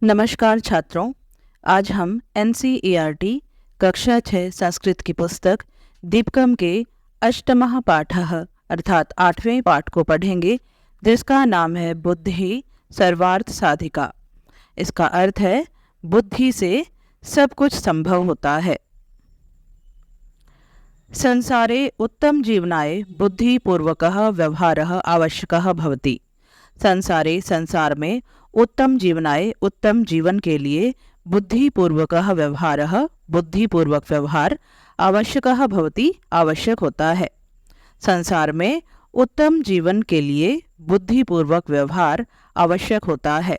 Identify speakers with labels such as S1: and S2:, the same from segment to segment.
S1: नमस्कार छात्रों, आज हम NCERT कक्षा 6 संस्कृत की पुस्तक दीपकम के अष्टमः पाठः अर्थात 8वें पाठ को पढ़ेंगे, जिसका नाम है बुद्धि सर्वार्थ साधिका। इसका अर्थ है बुद्धि से सब कुछ संभव होता है। संसारे उत्तम जीवनाय बुद्धिपूर्वकः व्यवहारः आवश्यकः भवति। संसार में उत्तम जीवनाय उत्तम जीवन के लिए बुद्धिपूर्वकः व्यवहारः बुद्धिपूर्वक व्यवहार आवश्यकः भवति आवश्यक होता है। संसार में उत्तम जीवन के लिए बुद्धिपूर्वक व्यवहार आवश्यक होता है।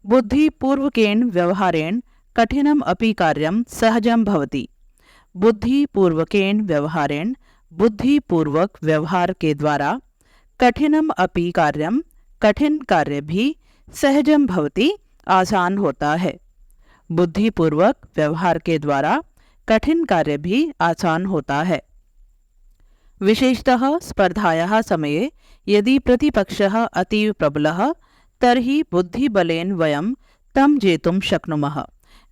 S1: बुद्धिपूर्वकेन व्यवहारेण कठिनम अपि कार्यम सहजम भवति। बुद्धिपूर्वकेन व्यवहारेण बुद्धिपूर्वक व्यवहार के द्वारा कठिनम अपि कार्यम कठिन कार्य भी सहजम भवति आसान होता है। बुद्धिपूर्वक व्यवहार के द्वारा कठिन कार्य भी आसान होता है। विशेषतः स्पर्धायाः समये यदि प्रतिपक्षः अतीव प्रबलः तर्हि बुद्धिबलेन वयं तं जेतुं शक्नुमः।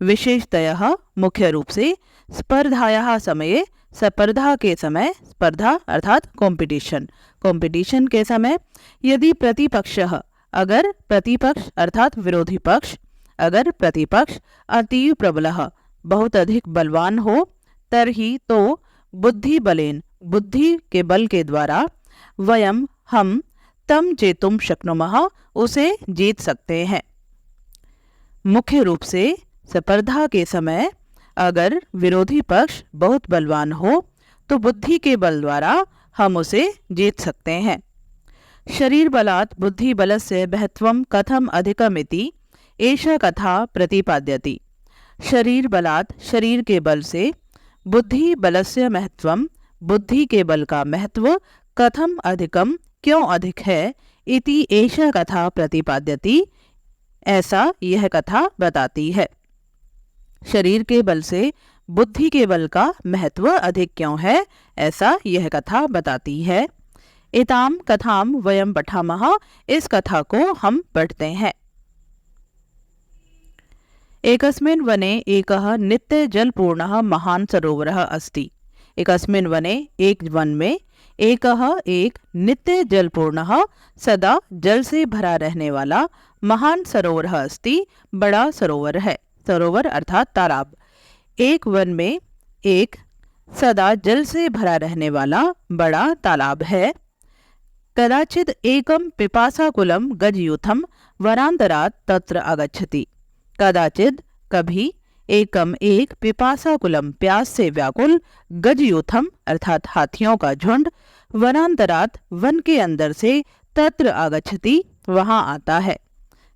S1: विशेषतः मुख्य रूप से स्पर्धायाः समये स्पर्धा के समय स्पर्धा अर्थात कंपटीशन के समय यदि प्रतिपक्षः अगर प्रतिपक्ष अर्थात विरोधी पक्ष अगर प्रतिपक्ष अतीव प्रबलः बहुत अधिक बलवान हो तर्हि तो बुद्धि बलेन बुद्धि के बल के द्वारा वयम हम तम जेतुम शक्नुमः उसे जीत सकते हैं। मुख्य रूप से स्पर्धा के समय अगर विरोधी पक्ष बहुत बलवान हो तो बुद्धि के बल द्वारा हम उसे जीत सकते हैं। शरीर बलात् बुद्धि बलस्य महत्वं कथम अधिकमिति एषा कथा प्रतिपाद्यति। शरीर बलात् शरीर के बल से बुद्धि बलस्य महत्वं बुद्धि के बल का महत्व कथम अधिकम क्यों अधिक है इति एषा कथा प्रतिपाद्यति ऐसा यह कथा बताती है। शरीर के बल से बुद्धि के बल का महत्व अधिक क्यों है ऐसा यह कथा बताती है। एताम कथाम वयम पठामः इस कथा को हम पढ़ते हैं। एकस्मिन् वने एकः नित्य जलपूर्णः महान् सरोवरः अस्ति। एकस्मिन् वने एक वन में एकः एक नित्य जलपूर्णः सदा जल से भरा रहने वाला महान सरोवरः अस्ति बड़ा सरोवर है। सरोवर अर्थात तालाब। एक वन में एक सदा जल से भरा रहने वाला बड़ा तालाब है। कदाचित् एकं पिपासाकुलं गजयूथं वनान्तरात् तत्र आगच्छति। कदाचित् कभी एकम एक पिपासाकुलम प्यास से व्याकुल गजयूथम अर्थात हाथियों का झुंड वनान्तरात् वन के अंदर से तत्र आगच्छति वहां आता है।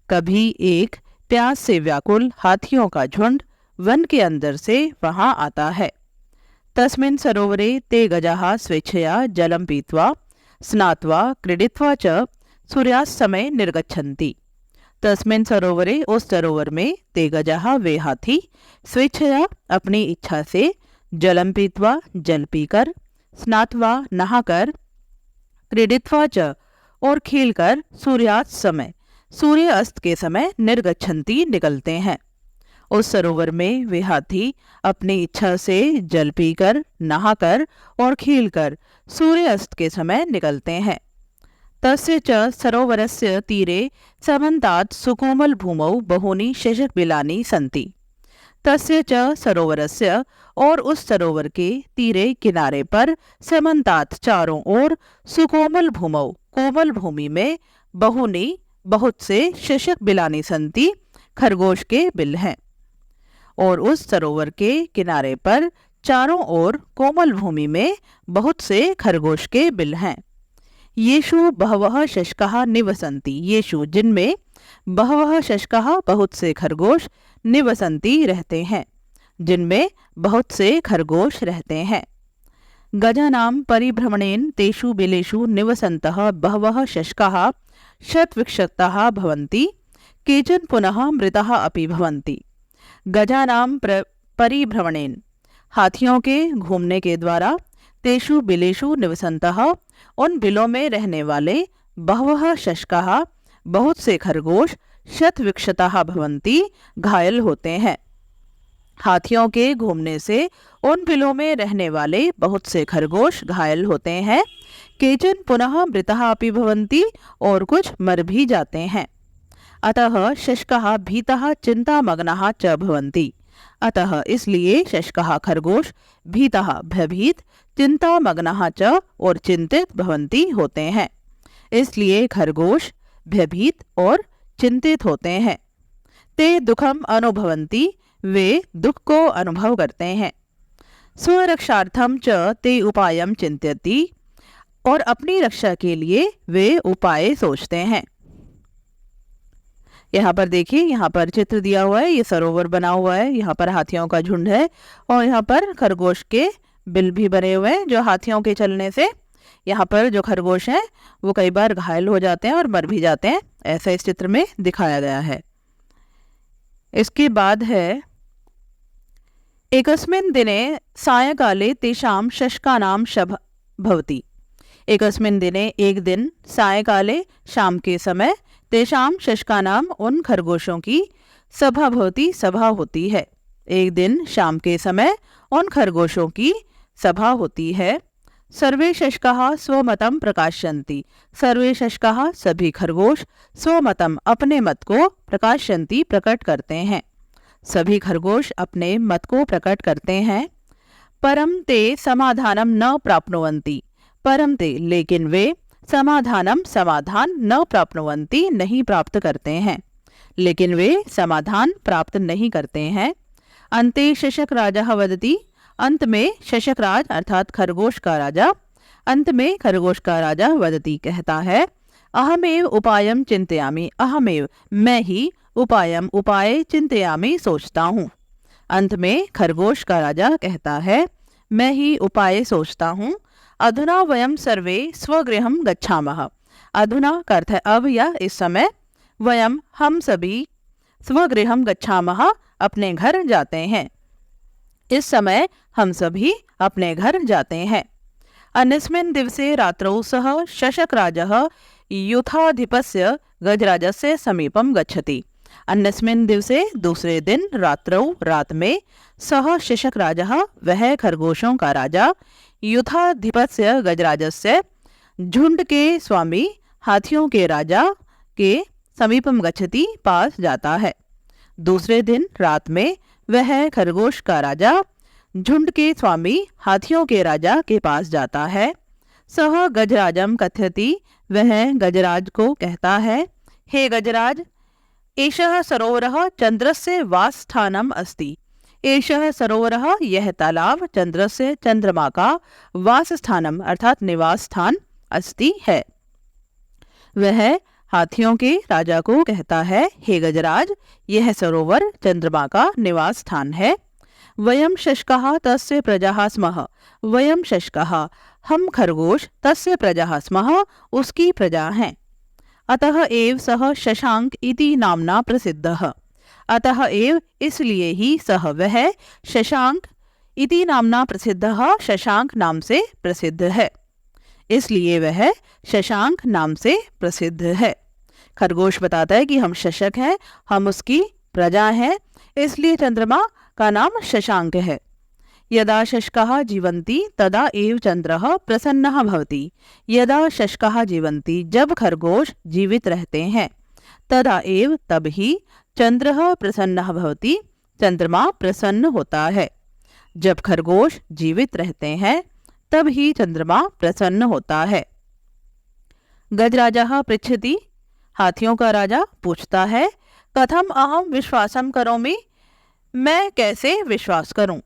S1: कभी एक प्यास से व्याकुल हाथियों का झुंड वन के अंदर से वहां आता है। तस्मिन् सरोवरे ते गजाः स्वेच्छया जलं पीत्वा स्नात्वा क्रीडित्वा च सूर्यास्तमये निर्गच्छन्ति। तस्मिन् सरोवरे उस सरोवर में ते गजाः वे हाथी स्वेच्छया अपनी इच्छा से जलं पीत्वा जल पीकर स्नात्वा नहाकर क्रीडित्वा च और खेलकर सूर्यास्त समय सूर्य अस्त के समय निर्गच्छन्ति निकलते हैं। उस सरोवर में वे हाथी अपनी इच्छा से जल पीकर नहाकर और खेलकर सूर्य अस्त के समय निकलते हैं। तस्य च सरोवरस्य तीरे समन्तात् सुकोमल भूमौ बहूनि शशकबिलानि सन्ति। तस्य च सरोवरस्य और उस सरोवर के तीरे किनारे पर समन्तात् चारों ओर सुकोमल भूमौ कोमल भूमि में बहूनि बहुत से शशकबिलानि सन्ति खरगोश के बिल हैं। और उस सरोवर के किनारे पर चारों ओर कोमल भूमि में बहुत से खरगोश के बिल हैं। येषु बहवः शशकाः निवसन्ति। येषु जिनमें बहवः शशकाः बहुत से खरगोश निवसन्ति रहते हैं जिनमें बहुत से खरगोश रहते हैं। गजानां परिभ्रमणेन तेषु बिलेषु निवसन्तः बहवः शशकाः शतविक्षताः भवन्ति केचन पुनः मृताः अपि भवन्ति। गजानां परिभ्रमणेन हाथियों के घूमने के द्वारा तेषु बिलेषु निवसन्तः उन बिलों में रहने वाले बहवः शशकाः बहुत से खरगोश शतविक्षताः भवन्ति, घायल होते हैं। हाथियों के घूमने से उन बिलों में रहने वाले बहुत से खरगोश घायल होते हैं। केचन पुनः मृतः अपि भवन्ति, और कुछ मर भी जाते हैं। अतः शशकः भीतः चिंतामग्नः च भवन्ति। अतः इसलिए शशकः खरगोश भीतः भयभीत, चिंतामग्नः च और चिंतित भवन्ति होते हैं। इसलिए खरगोश भयभीत और चिंतित होते हैं। ते दुखम अनुभवन्ति, वे दुख को अनुभव करते हैं। स्वरक्षार्थम च ते उपायम चिंत्यति, और अपनी रक्षा के लिए वे उपाय सोचते हैं। यहाँ पर देखिए, यहाँ पर चित्र दिया हुआ है, ये सरोवर बना हुआ है, यहाँ पर हाथियों का झुंड है और यहाँ पर खरगोश के बिल भी बने हुए हैं, जो हाथियों के चलने से यहाँ पर जो खरगोश हैं वो कई बार घायल हो जाते हैं और मर भी जाते हैं, ऐसा इस चित्र में दिखाया गया है। इसके बाद है एकस्मिन् दिने सायंकाले तेषां शशकानां सभा भवति। एकस्मिन् दिने एक दिन, सायंकाले शाम के समय, तेषां शशकानां उन खरगोशों की सभा भवति सभा होती है। एक दिन शाम के समय उन खरगोशों की सभा होती है। सर्वे शशकाः स्वमतं प्रकाशयन्ति। सर्वे शशकाः सभी खरगोश स्वमतं अपने मत को प्रकाशयन्ति प्रकट करते हैं। सभी खरगोश अपने मत को प्रकट करते हैं। परम ते समाधानम न प्राप्नुवन्ति। परम ते लेकिन वे समाधानम समाधान न प्राप्नुवन्ति नहीं प्राप्त करते हैं। लेकिन वे समाधान प्राप्त नहीं करते हैं। अन्ते शशक राजा वदति। अंत में शशकराज अर्थात खरगोश का राजा, अंत में खरगोश का राजा वदति कहता है, अहमेव उपायम चिंतयामि। अहमेव मैं ही, उपायम उपाय, चिंतयामि सोचता हूँ। अंत में खरगोश का राजा कहता है, मैं ही उपाय सोचता हूँ। अधुना वयम सर्वे स्वगृहम गच्छामः। अधुना का अर्थ है अब या इस समय, वयम हम सभी, स्वगृहम गच्छामः अपने घर जाते हैं। इस समय हम सभी अपने घर जाते हैं। अन्यस्मिन् दिवसे रात्रौ सः शशकराजः युथाधिपस्य गजराजस्य समीपम गच्छति। अन्यस्मिन् दिवसे दूसरे दिन, रात्रौ रात में, सः शशकराजः वह खरगोशों का राजा, युथाधिपस्य गजराजस्य झुंड के स्वामी हाथियों के राजा के समीपम गच्छति पास जाता है। दूसरे दिन रात में वह खरगोश का राजा झुंड के स्वामी हाथियों के राजा के पास जाता है। सह गजराजम कथयति। वह गजराज को कहता है, हे गजराज, एषः सरोवरः चंद्रस्य वासस्थानम अस्ति। एषः सरोवरः यह तालाब चंद्रस्य चंद्रमा का वासस्थानम अर्थात निवास स्थान अस्ति है। वह हाथियों के राजा को कहता है, हे गजराज, यह सरोवर चंद्रमा का निवास स्थान है। वयम शशकाः तस्य प्रजाः स्मः। वयम शशकाः हम खरगोश, तस्य प्रजाः स्मः उसकी प्रजा हैं। अतः एव सः शशांक इति नामना प्रसिद्धः। अतः एव इसलिए ही सह वह शशांक इति नामना प्रसिद्धः शशांक नाम से प्रसिद्ध है। इसलिए वह शशांक नाम से प्रसिद्ध है। खरगोश बताता है कि हम शशक हैं, हम उसकी प्रजा हैं, इसलिए चंद्रमा का नाम शशांक है। यदा शशकाः जीवन्ति तदा एव चंद्रः प्रसन्नः भवति। यदा शशकाः जीवन्ति जब खरगोश जीवित रहते हैं, तदा एव तब ही चंद्रः प्रसन्नः भवति चंद्रमा प्रसन्न होता है। जब खरगोश जीवित रहते हैं तब ही चंद्रमा प्रसन्न होता है। गजराजः पृच्छति। हाथियों का राजा पूछता है, कथम अहम विश्वासम करोमि। मैं कैसे विश्वास करूं।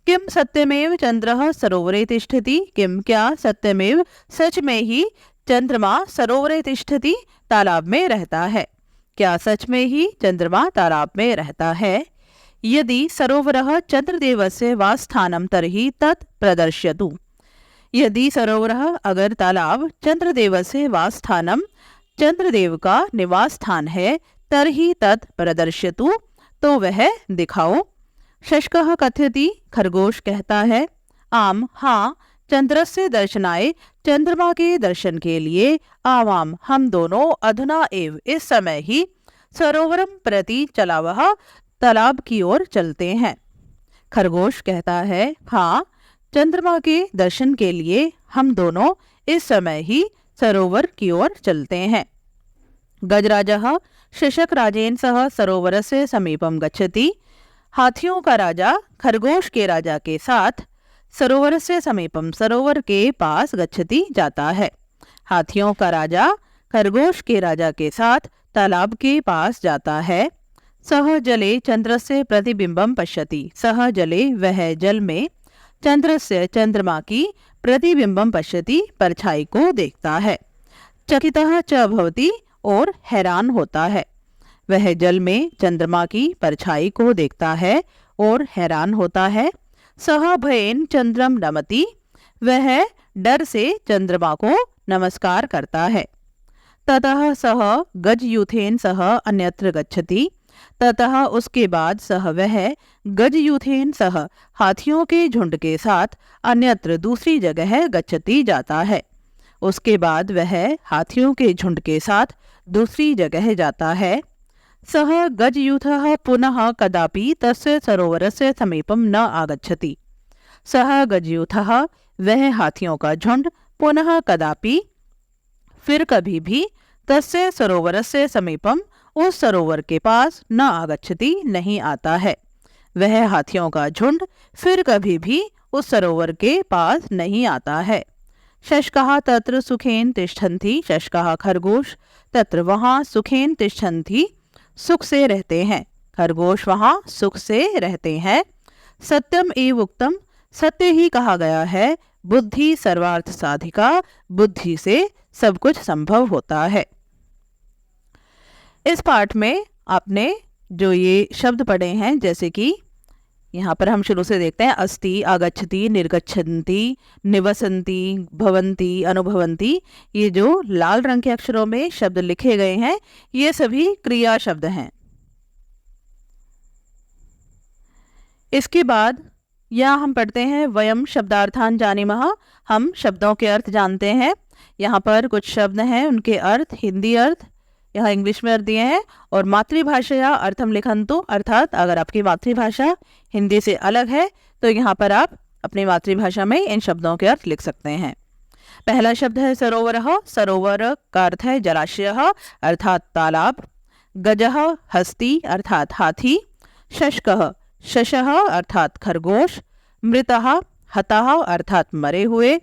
S1: किम सत्यमेव चंद्रः सरोवरे तिष्ठति। किम क्या सत्यमेव सच में ही चंद्रमा सरोवरे तिष्ठति तालाब में रहता है। क्या सच में ही चंद्रमा तालाब में रहता है। यदि सरोवरः चंद्रदेवस्य वासस्थानं तर्हि तत् प्रदर्शयतु। यदि सरोवरः अगर तालाब चंद्रदेवस्य वासस्थानं चंद्रदेव का निवास स्थान है, तर्हि तत् प्रदर्शयतु तो वह दिखाओ। शशकः कथयति खरगोश कहता है, आम हाँ, चंद्रस्य दर्शनाय चंद्रमा के दर्शन के लिए आवाम हम दोनों अधुना एव इस समय ही सरोवरम प्रति चला वह तालाब की ओर चलते हैं। खरगोश कहता है, हाँ, चंद्रमा के दर्शन के लिए हम दोनों इस समय ही सरोवर की ओर चलते हैं। गजराजः शशकराजेन सह सरोवरस्य समीपम गच्छति। हाथियों का राजा खरगोश के राजा के साथ सरोवरस्य समीपम सरोवर के पास गच्छति जाता है। हाथियों का राजा खरगोश के राजा के साथ तालाब के पास जाता है। सह जले चंद्रस्य प्रतिबिंबम पश्यति। सह जले वह जल में चंद्रस्य चंद्रमा की प्रतिबिंबम पश्यति परछाई को देखता है। चकितः च भवति और हैरान होता है। वह जल में चंद्रमा की परछाई को देखता है और हैरान होता है। सह भयेन चंद्रम नमति। वह डर से चंद्रमा को नमस्कार करता है। ततः सह गजयूथेन सह अन्यत्र गच्छति। ततः उसके बाद सह वह गजयूथेन सह हाथियों के झुंड के साथ अन्यत्र दूसरी जगह गच्छति जाता है। उसके बाद वह हाथियों के झुंड के साथ दूसरी जगह जाता है। सह गजयूथः पुनः कदापि तस्य सरोवरस्य समीपम न आगच्छति। सह गजयूथः वह हाथियों का झुंड पुनः कदापि फिर कभी भी तस्य सरोवरस्य समीपम उस सरोवर के पास न आगच्छति नहीं आता है। वह हाथियों का झुंड फिर कभी भी उस सरोवर के पास नहीं आता है। शशकः तत्र सुखेन तिष्ठन्ति। शशकः खरगोश तत्र वहाँ सुखेन तिष्ठन्ति सुख से रहते हैं। खरगोश वहाँ सुख से रहते हैं। सत्यम एव उक्तम। सत्य ही कहा गया है। बुद्धि सर्वार्थ साधिका। बुद्धि से सब कुछ संभव होता है। इस पाठ में आपने जो ये शब्द पढ़े हैं, जैसे कि यहाँ पर हम शुरू से देखते हैं, अस्ति, आगच्छति, निर्गच्छन्ति, निवसन्ति, भवन्ति, अनुभवन्ति। ये जो लाल रंग के अक्षरों में शब्द लिखे गए हैं, ये सभी क्रिया शब्द हैं। इसके बाद यहाँ हम पढ़ते हैं वयम शब्दार्थान जानीमः। हम शब्दों के अर्थ जानते हैं। यहाँ पर कुछ शब्द हैं, उनके अर्थ, हिंदी अर्थ यहाँ इंग्लिश में अर्थ दिए हैं, और मातृभाषया अर्थम लिखन्तु, अर्थात अगर आपकी मातृभाषा हिंदी से अलग है तो यहाँ पर आप अपनी मातृभाषा में इन शब्दों के अर्थ लिख सकते हैं। पहला शब्द है सरोवरः। सरोवर का अर्थ है जलाशय अर्थात तालाब। गजः हस्ती अर्थात हाथी। शशकः शशः अर्थात खरगोश। मृतः हतः अर्थात मरे हुए।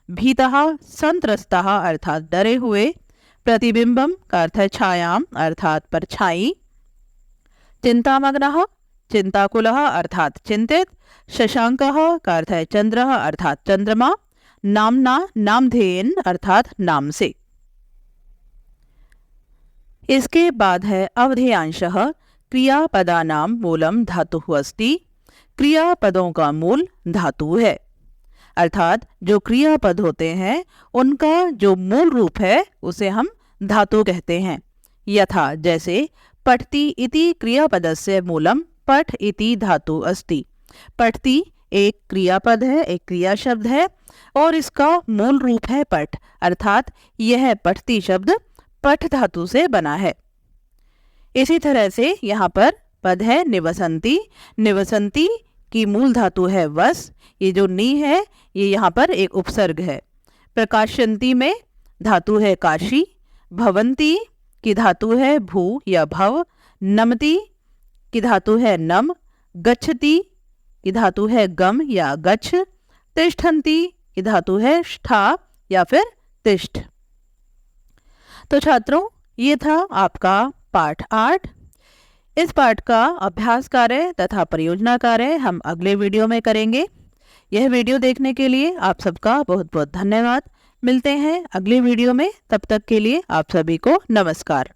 S1: भीतः संत्रस्तः अर्थात डरे हुए। प्रतिबिंबम का अर्थ है छायाम अर्थात परछाई। चिंतामग्नः चिंताकुलः अर्थात चिंतित। शशांकः का अर्थ है चंद्र अर्थात चंद्रमा। नामना नामधेयन अर्थात नाम से। इसके बाद है अवधेयांशः। क्रियापदानां मूलम धातुः अस्ति। क्रियापदों का मूल धातु है, अर्थात जो क्रियापद होते हैं उनका जो मूल रूप है उसे हम धातु कहते हैं। यथा जैसे पठति इति क्रियापदस्य मूलम पठ इति धातु अस्ति। पठति एक क्रियापद है, एक क्रिया शब्द है, और इसका मूल रूप है पठ, अर्थात यह पठति शब्द पठ धातु से बना है। इसी तरह से यहाँ पर पद है निवसन्ति। निवसन्ति की मूल धातु है वस। ये जो नी है ये यहाँ पर एक उपसर्ग है। प्रकाशन्ति में धातु है काशी। भवन्ति की धातु है भू या भव। नमति की धातु है नम। गच्छति की धातु है गम या गच्छ। तिष्ठन्ति की धातु हैष्ठा या फिर तिष्ठ। तो छात्रों, ये था आपका पाठ 8। इस पाठ का अभ्यास कार्य तथा परियोजना कार्य हम अगले वीडियो में करेंगे। यह वीडियो देखने के लिए आप सबका बहुत बहुत धन्यवाद। मिलते हैं अगले वीडियो में, तब तक के लिए आप सभी को नमस्कार।